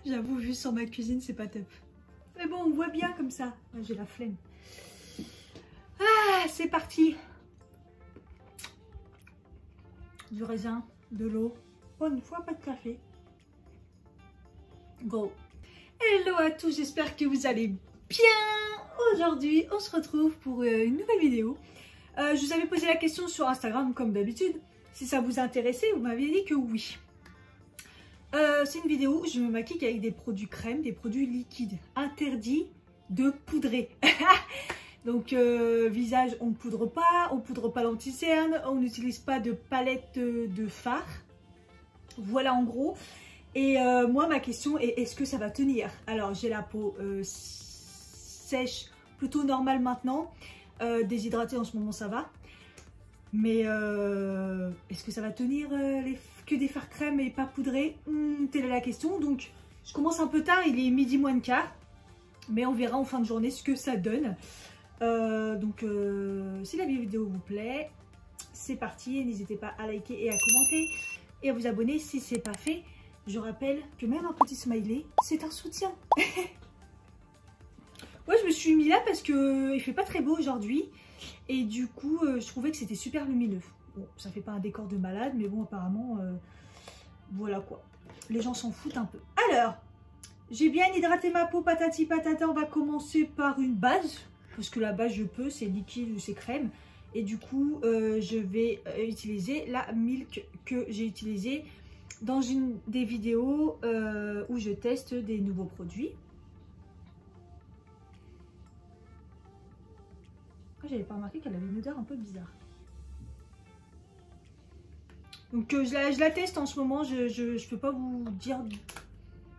J'avoue, vu sur ma cuisine, c'est pas top. Mais bon, on voit bien comme ça. Ah, j'ai la flemme. Ah, c'est parti. Du raisin, de l'eau. Bonne fois, pas de café. Go. Hello à tous, j'espère que vous allez bien. Aujourd'hui, on se retrouve pour une nouvelle vidéo. Je vous avais posé la question sur Instagram, comme d'habitude. Si ça vous intéressait, vous m'aviez dit que oui. C'est une vidéo où je me maquille avec des produits crème, des produits liquides. Interdit de poudrer. Donc, visage, on ne poudre pas l'anti-cerne, on n'utilise pas de palette de fard. Voilà en gros. Et moi, ma question est, est-ce que ça va tenir? Alors, j'ai la peau sèche, plutôt normale maintenant. Déshydratée en ce moment, ça va. Mais est-ce que ça va tenir que des fards crème et pas poudrés? Telle est la question. Donc, je commence un peu tard, il est midi moins le quart. Mais on verra en fin de journée ce que ça donne. Si la vidéo vous plaît, c'est parti. N'hésitez pas à liker et à commenter. Et à vous abonner si ce n'est pas fait. Je rappelle que même un petit smiley, c'est un soutien. Ouais, je me suis mis là parce qu'il fait pas très beau aujourd'hui. Et du coup, je trouvais que c'était super lumineux. Bon, ça fait pas un décor de malade, mais bon, apparemment, voilà quoi. Les gens s'en foutent un peu. Alors, j'ai bien hydraté ma peau, patati patata. On va commencer par une base. Parce que la base, je peux, c'est liquide ou c'est crème. Et du coup, je vais utiliser la Milk que j'ai utilisée dans une des vidéos où je teste des nouveaux produits. J'avais pas remarqué qu'elle avait une odeur un peu bizarre. Donc je la teste en ce moment, je peux pas vous dire.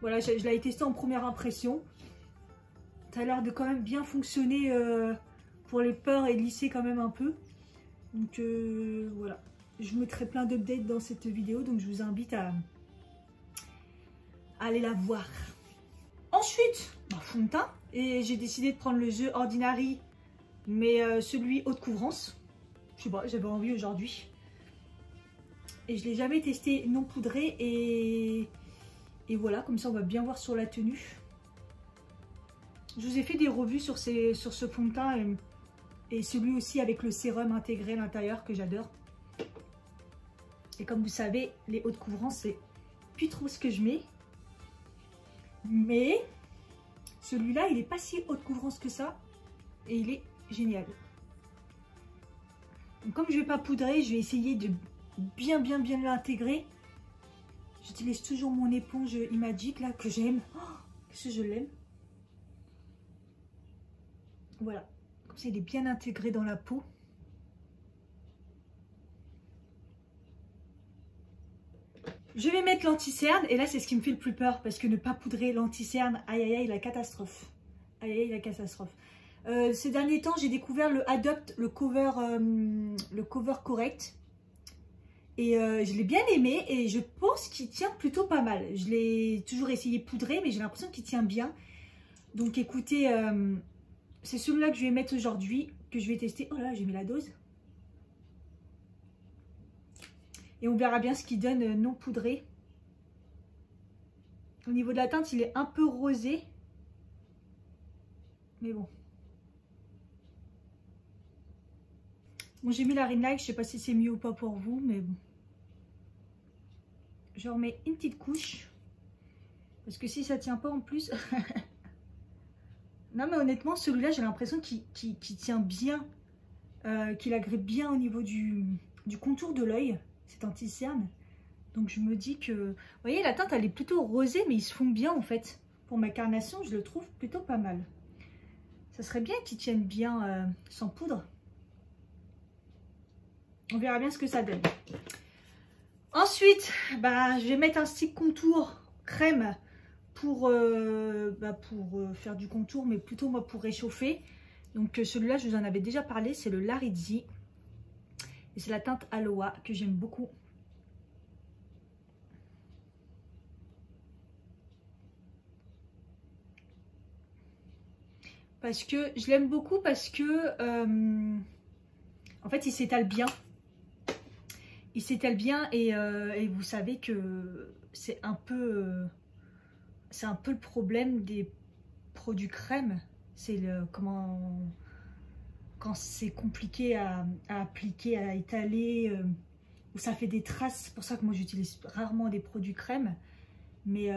Voilà, je l'ai testée en première impression. Ça a l'air de quand même bien fonctionner pour les pores et lisser quand même un peu. Donc voilà, je mettrai plein d'updates dans cette vidéo, donc je vous invite à aller la voir. Ensuite, fond de teint, et j'ai décidé de prendre le The Ordinary, mais celui haute couvrance. Je sais pas, j'avais envie aujourd'hui. Et je l'ai jamais testé non poudré, et voilà, comme ça on va bien voir sur la tenue. Je vous ai fait des revues sur ce fond de teint et celui aussi avec le sérum intégré à l'intérieur que j'adore. Et comme vous savez, les hautes couvrances, c'est plus trop ce que je mets. Mais celui-là, il n'est pas si haute couvrance que ça. Et il est génial. Donc, comme je ne vais pas poudrer, je vais essayer de bien l'intégrer. J'utilise toujours mon éponge Imagic là, que j'aime. Oh, que je l'aime. Voilà. Comme ça, il est bien intégré dans la peau. Je vais mettre l'anti-cerne. Et là, c'est ce qui me fait le plus peur. Parce que ne pas poudrer l'anti-cerne, aïe aïe aïe, la catastrophe. Aïe aïe, la catastrophe. Ces derniers temps, j'ai découvert le Adopt, le cover correct. Et je l'ai bien aimé. Et je pense qu'il tient plutôt pas mal. Je l'ai toujours essayé poudrer, mais j'ai l'impression qu'il tient bien. Donc écoutez... c'est celui-là que je vais mettre aujourd'hui, que je vais tester. Oh là, j'ai mis la dose. Et on verra bien ce qu'il donne non poudré. Au niveau de la teinte, il est un peu rosé. Mais bon. Bon, j'ai mis la Ring Light. Je ne sais pas si c'est mieux ou pas pour vous, mais bon. Je remets une petite couche. Parce que si ça ne tient pas en plus... Non mais honnêtement, celui-là, j'ai l'impression qu'il tient bien, qu'il agrippe bien au niveau du contour de l'œil, cet anti-cerne. Donc je me dis que... Vous voyez, la teinte, elle est plutôt rosée, mais ils se font bien en fait. Pour ma carnation, je le trouve plutôt pas mal. Ça serait bien qu'ils tiennent bien sans poudre. On verra bien ce que ça donne. Ensuite, je vais mettre un stick contour crème pour faire du contour, mais plutôt moi pour réchauffer. Donc celui-là, je vous en avais déjà parlé, c'est le Larizzi. Et c'est la teinte Aloha que j'aime beaucoup. Parce que je l'aime beaucoup parce que en fait il s'étale bien. Il s'étale bien et vous savez que c'est un peu c'est un peu le problème des produits crème. C'est le comment quand c'est compliqué à appliquer, à étaler, où ça fait des traces. C'est pour ça que moi j'utilise rarement des produits crème. Mais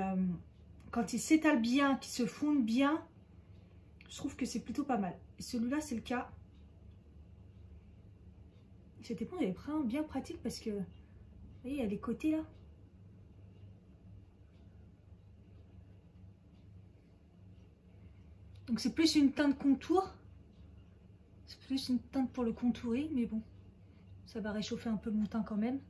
quand ils s'étalent bien, qu'ils se fondent bien, je trouve que c'est plutôt pas mal. Et celui-là, c'est le cas. Cette éponge, elle est vraiment bien pratique parce que, vous voyez, il y a les côtés là. Donc c'est plus une teinte contour. C'est plus une teinte pour le contourer, mais bon, ça va réchauffer un peu mon teint quand même.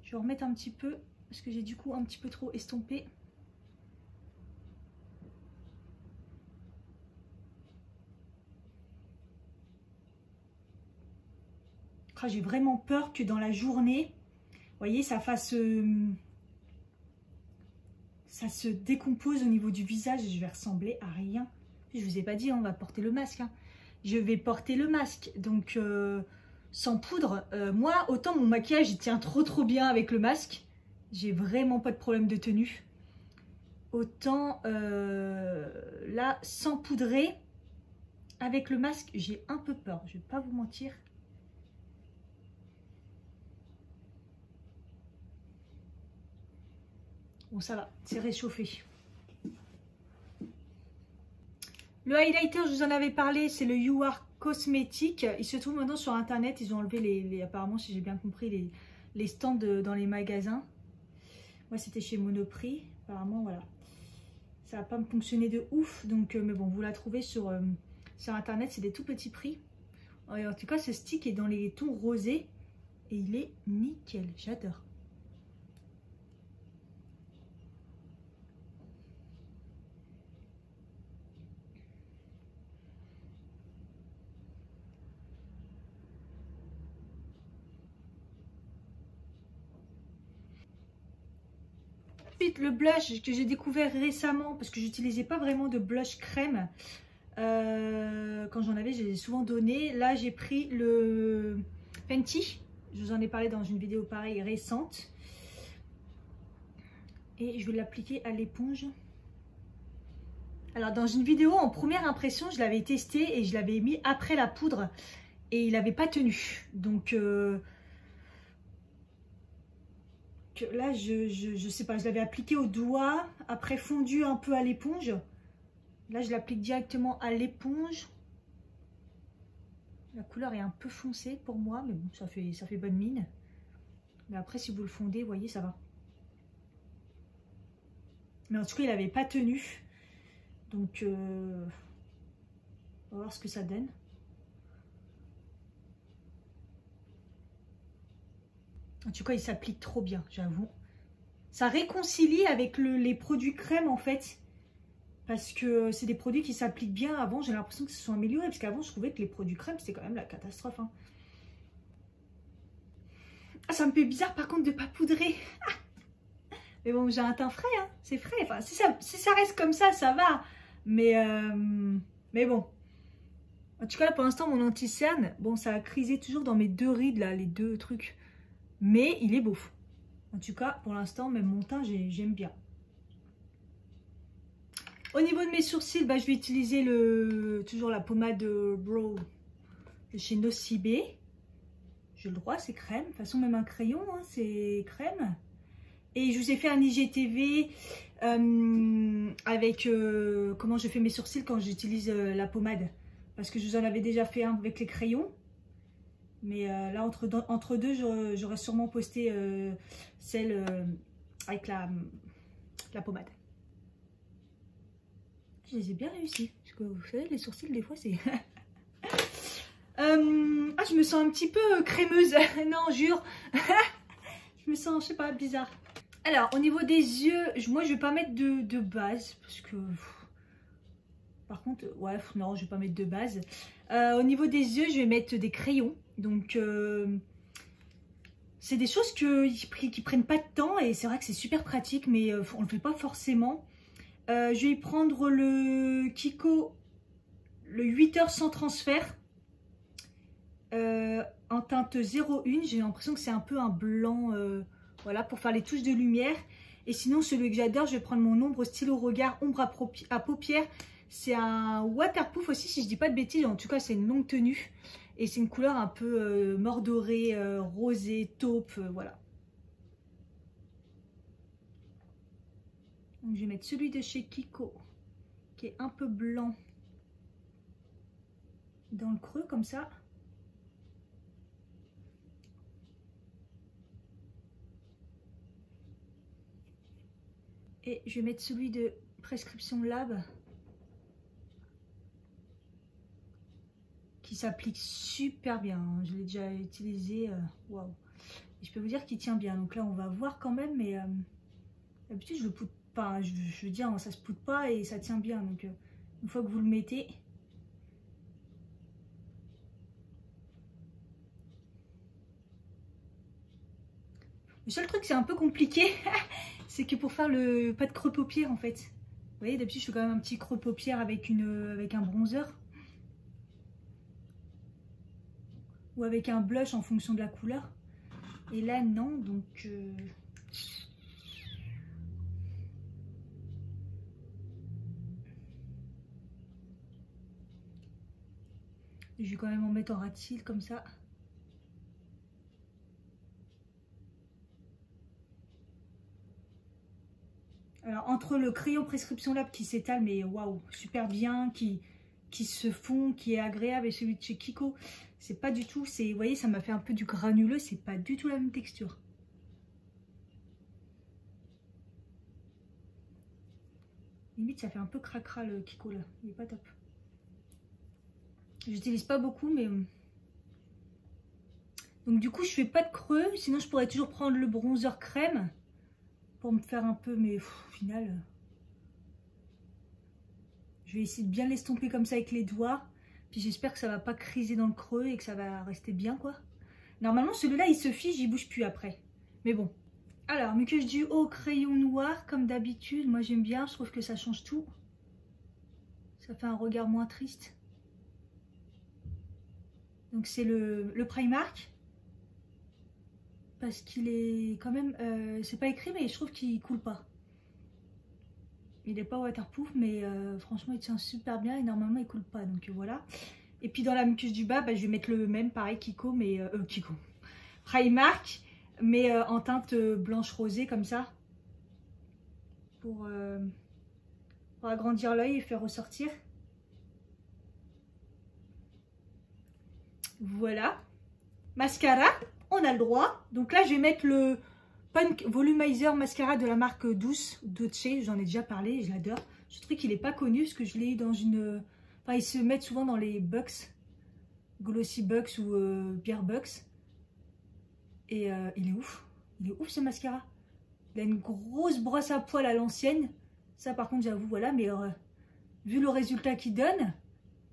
Je vais remettre un petit peu, parce que j'ai du coup un petit peu trop estompé. Ah, j'ai vraiment peur que dans la journée, vous voyez, ça fasse... ça se décompose au niveau du visage et je vais ressembler à rien. Je vous ai pas dit, on va porter le masque. Hein. Je vais porter le masque, donc... sans poudre, moi autant mon maquillage il tient trop bien avec le masque, j'ai vraiment pas de problème de tenue, autant là sans poudrer avec le masque j'ai un peu peur, je vais pas vous mentir. Bon ça va, c'est réchauffé. Le highlighter, je vous en avais parlé, c'est le You Are Cosmétique. Il se trouve maintenant sur internet. Ils ont enlevé les apparemment, si j'ai bien compris, les stands dans les magasins. Moi, c'était chez Monoprix. Apparemment, voilà. Ça va pas me fonctionner de ouf. Donc, mais bon, vous la trouvez sur internet. C'est des tout petits prix. Et en tout cas, ce stick est dans les tons rosés. Et il est nickel. J'adore. Ensuite, le blush que j'ai découvert récemment, parce que j'utilisais pas vraiment de blush crème. Quand j'en avais, j'ai souvent donné. Là, j'ai pris le Fenty. Je vous en ai parlé dans une vidéo pareille récente. Et je vais l'appliquer à l'éponge. Alors, dans une vidéo, en première impression, je l'avais testé et je l'avais mis après la poudre. Et il n'avait pas tenu. Donc... là je sais pas, je l'avais appliqué au doigt, après fondu un peu à l'éponge. Là je l'applique directement à l'éponge. La couleur est un peu foncée pour moi, mais bon, ça fait bonne mine. Mais après si vous le fondez, vous voyez, ça va. Mais en tout cas il n'avait pas tenu, donc on va voir ce que ça donne. En tout cas, il s'applique trop bien, j'avoue. Ça réconcilie avec les produits crème, en fait. Parce que c'est des produits qui s'appliquent bien. Avant, j'ai l'impression que se sont améliorés. Parce qu'avant, je trouvais que les produits crème, c'était quand même la catastrophe. Hein. Ah, ça me fait bizarre, par contre, de ne pas poudrer. Mais bon, j'ai un teint frais, hein. C'est frais. Enfin, si ça reste comme ça va. Mais bon. En tout cas, là, pour l'instant, mon anti-cerne, bon, ça a crisé toujours dans mes deux rides, là, les deux trucs. Mais il est beau. En tout cas, pour l'instant, même mon teint, j'aime bien. Au niveau de mes sourcils, bah, je vais utiliser toujours la pommade Brow de chez Nocibé. J'ai le droit, c'est crème. De toute façon, même un crayon, hein, c'est crème. Et je vous ai fait un IGTV avec comment je fais mes sourcils quand j'utilise la pommade. Parce que je vous en avais déjà fait un avec les crayons. Mais là, entre deux, j'aurais sûrement posté celle avec la pommade. Je les ai bien réussi. Parce que vous savez, les sourcils, des fois, c'est... je me sens un petit peu crémeuse. Non, jure. Je me sens, je sais pas, bizarre. Alors, au niveau des yeux, moi, je vais pas mettre de base. Parce que... Par contre, ouais, non, je vais pas mettre de base. Au niveau des yeux, je vais mettre des crayons. Donc, c'est des choses qui prennent pas de temps et c'est vrai que c'est super pratique, mais on le fait pas forcément. Je vais prendre le Kiko, le 8 heures sans transfert, en teinte 01. J'ai l'impression que c'est un peu un blanc, voilà, pour faire les touches de lumière. Et sinon, celui que j'adore, je vais prendre mon ombre stylo regard, ombre à paupières. C'est un waterproof aussi, si je dis pas de bêtises. En tout cas, c'est une longue tenue. Et c'est une couleur un peu mordorée, rosée, taupe, voilà. Donc, je vais mettre celui de chez Kiko, qui est un peu blanc, dans le creux, comme ça. Et je vais mettre celui de Prescription Lab, qui s'applique super bien. Je l'ai déjà utilisé, waouh. Et je peux vous dire qu'il tient bien. Donc là, on va voir quand même, mais d'habitude, je le poudre pas. Je veux dire, ça se poudre pas et ça tient bien. Donc, une fois que vous le mettez, le seul truc, c'est un peu compliqué, c'est que pour faire le pas de creux paupières, en fait. Vous voyez, d'habitude, je fais quand même un petit creux paupières avec un bronzer. Ou avec un blush en fonction de la couleur. Et là, non, donc... je vais quand même en mettre en ras de cils, comme ça. Alors, entre le crayon Prescription Lab qui s'étale, mais waouh, super bien, qui se fond, qui est agréable, et celui de chez Kiko, c'est pas du tout, vous voyez, ça m'a fait un peu du granuleux, c'est pas du tout la même texture. Limite, ça fait un peu cracra le Kiko là, il est pas top. J'utilise pas beaucoup, mais... Donc du coup, je fais pas de creux, sinon je pourrais toujours prendre le bronzer crème pour me faire un peu, mais au final... Je vais essayer de bien l'estomper comme ça avec les doigts. Puis j'espère que ça va pas criser dans le creux et que ça va rester bien, quoi. Normalement, celui-là, il se fige, il bouge plus après. Mais bon. Alors, muqueuse du haut, crayon noir, comme d'habitude. Moi, j'aime bien. Je trouve que ça change tout. Ça fait un regard moins triste. Donc, c'est le Primark. Parce qu'il est quand même... c'est pas écrit, mais je trouve qu'il coule pas. Il n'est pas waterproof, mais franchement, il tient super bien. Et normalement, il coule pas. Donc, voilà. Et puis, dans la muqueuse du bas, bah, je vais mettre le même, pareil, Kiko, mais... Kiko. Primark, mais en teinte blanche rosée, comme ça. Pour agrandir l'œil et faire ressortir. Voilà. Mascara, on a le droit. Donc là, je vais mettre le Punk Volumizer Mascara de la marque Douce, Dolce. J'en ai déjà parlé, je l'adore. Ce truc, il n'est pas connu parce que je l'ai eu dans une... Enfin, ils se mettent souvent dans les Bucks. Glossy Bucks ou Beer Bucks. Et il est ouf. Il est ouf, ce mascara. Il a une grosse brosse à poils à l'ancienne. Ça, par contre, j'avoue, voilà. Mais vu le résultat qu'il donne,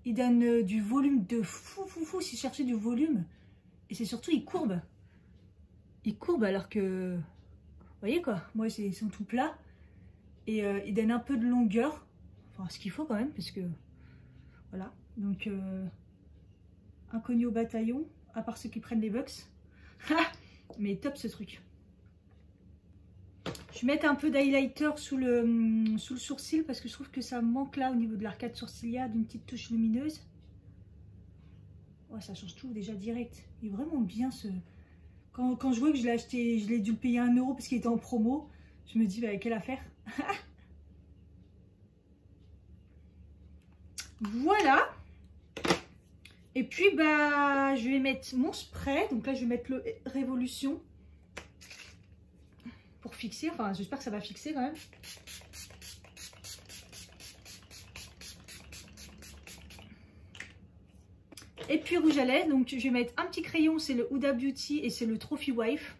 il donne du volume de fou. Si je cherchais du volume. Et c'est surtout, il courbe. Il courbe alors que... Vous voyez quoi? Moi, ils sont tout plats. Et il donne un peu de longueur. Enfin, ce qu'il faut quand même, parce que... Voilà. Donc, inconnu au bataillon. À part ceux qui prennent les bucks. Mais top ce truc. Je vais mettre un peu d'highlighter sous le sourcil parce que je trouve que ça manque là au niveau de l'arcade sourcilière d'une petite touche lumineuse. Ouais, ça change tout déjà direct. Il est vraiment bien ce... Quand je vois que je l'ai acheté, je l'ai dû le payer 1 € parce qu'il était en promo, je me dis bah, quelle affaire. Voilà. Et puis bah je vais mettre mon spray. Donc là je vais mettre le Révolution. Pour fixer, enfin j'espère que ça va fixer quand même. Et puis rouge à lèvres, donc je vais mettre un petit crayon, c'est le Huda Beauty et c'est le Trophy Wife.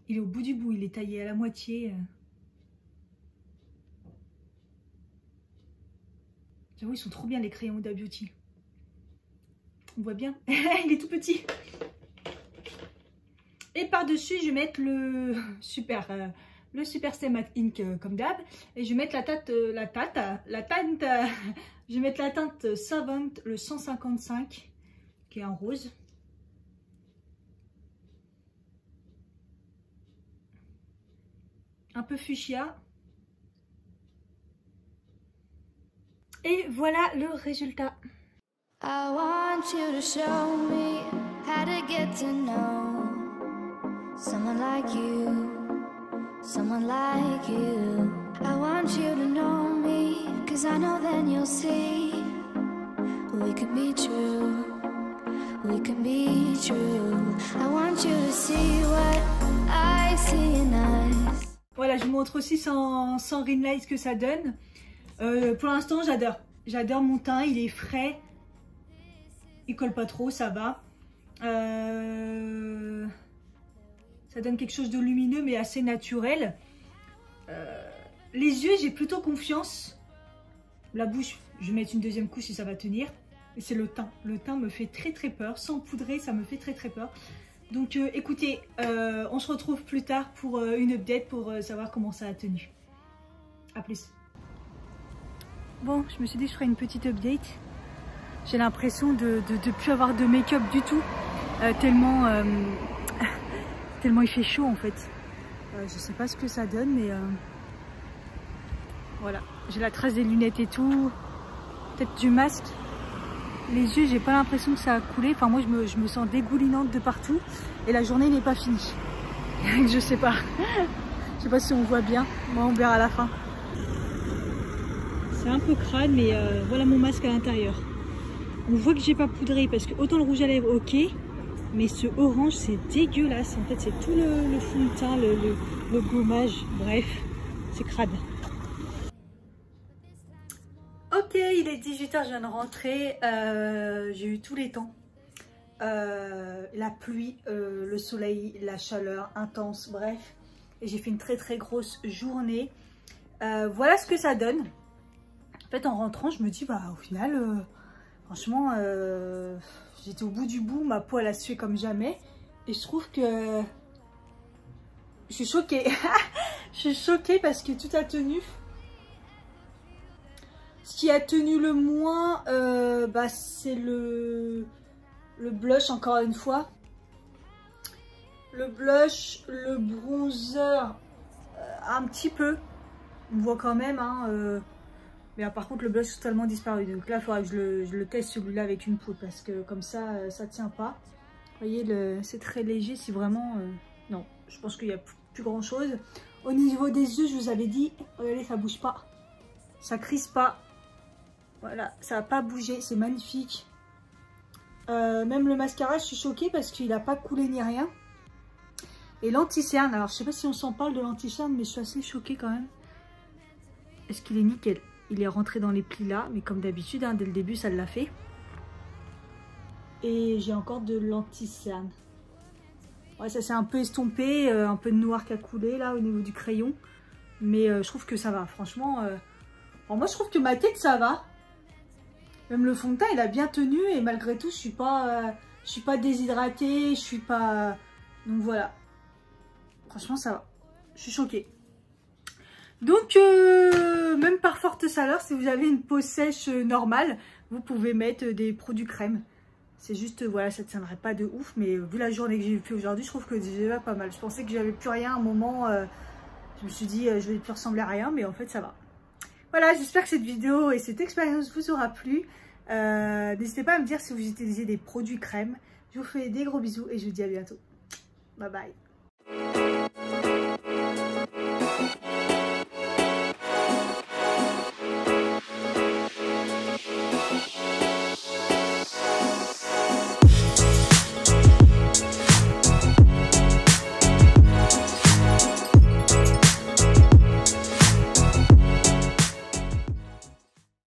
Il est au bout du bout, il est taillé à la moitié. J'avoue, ils sont trop bien les crayons Huda Beauty. On voit bien. Il est tout petit. Et par-dessus, je vais mettre le Super Stay Matte Ink comme d'hab. Et je vais mettre je vais mettre la teinte Savant, le 155, qui est en rose. Un peu fuchsia. Et voilà le résultat. I want you to show me how to get to know someone like you, someone like you. I want you to know me, 'cause I know then you'll see we can be true, we can be true. I want you to see what I see in us. Voilà, je vous montre aussi sans ring light ce que ça donne. Pour l'instant, j'adore. J'adore mon teint, il est frais. Il colle pas trop, ça va. Ça donne quelque chose de lumineux mais assez naturel. Les yeux, j'ai plutôt confiance. La bouche, je vais mettre une deuxième couche si ça va tenir. Et c'est le teint. Le teint me fait très très peur. Sans poudrer, ça me fait très très peur. Donc écoutez, on se retrouve plus tard pour une update pour savoir comment ça a tenu. A plus. Bon, je me suis dit que je ferais une petite update. J'ai l'impression de ne plus avoir de make-up du tout. Tellement il fait chaud en fait. Je sais pas ce que ça donne, mais voilà. J'ai la trace des lunettes et tout. Peut-être du masque. Les yeux, j'ai pas l'impression que ça a coulé. Enfin, moi, je me sens dégoulinante de partout. Et la journée n'est pas finie. Je sais pas. Je sais pas si on voit bien. Moi, on verra à la fin. C'est un peu crade, mais voilà mon masque à l'intérieur. On voit que j'ai pas poudré parce que autant le rouge à lèvres, ok. Mais ce orange, c'est dégueulasse. En fait, c'est tout le fond de teint, le gommage. Bref, c'est crade. Ok, il est 18h, je viens de rentrer. J'ai eu tous les temps. La pluie, le soleil, la chaleur intense, bref. Et j'ai fait une très très grosse journée. Voilà ce que ça donne. En fait, en rentrant, je me dis, bah au final, franchement, j'étais au bout du bout. Ma peau, elle a sué comme jamais. Et je trouve que... Je suis choquée. Je suis choquée parce que tout a tenu. Ce qui a tenu le moins, bah, c'est le blush, encore une fois. Le blush, le bronzer, un petit peu. On voit quand même, hein, mais par contre, le blush est totalement disparu. Donc là, il faudra que je le teste celui-là avec une poudre parce que comme ça, ça tient pas. Vous voyez, c'est très léger. Si vraiment... non, je pense qu'il n'y a plus grand-chose. Au niveau des yeux, je vous avais dit, regardez, ça bouge pas. Ça crispe pas. Voilà, ça n'a pas bougé, c'est magnifique. Même le mascara, je suis choquée parce qu'il n'a pas coulé ni rien. Et l'anti-cerne, alors je sais pas si on s'en parle de l'anti-cerne, mais je suis assez choquée quand même. Est-ce qu'il est nickel? Il est rentré dans les plis là, mais comme d'habitude, hein, dès le début, ça l'a fait. Et j'ai encore de l'anti-cerne. Ouais, ça s'est un peu estompé, un peu de noir qui a coulé là au niveau du crayon. Mais je trouve que ça va, franchement. Alors moi, je trouve que ma tête, ça va. Même le fond de teint, il a bien tenu et malgré tout, je suis pas déshydratée, je suis pas... Donc voilà. Franchement, ça va. Je suis choquée. Donc, même par forte chaleur, si vous avez une peau sèche normale, vous pouvez mettre des produits crème. C'est juste, voilà, ça ne tiendrait pas de ouf, mais vu la journée que j'ai fait aujourd'hui, je trouve que c'est déjà pas mal. Je pensais que j'avais plus rien à un moment, je me suis dit, je vais plus ressembler à rien, mais en fait, ça va. Voilà, j'espère que cette vidéo et cette expérience vous aura plu. N'hésitez pas à me dire si vous utilisez des produits crème. Je vous fais des gros bisous et je vous dis à bientôt. Bye bye.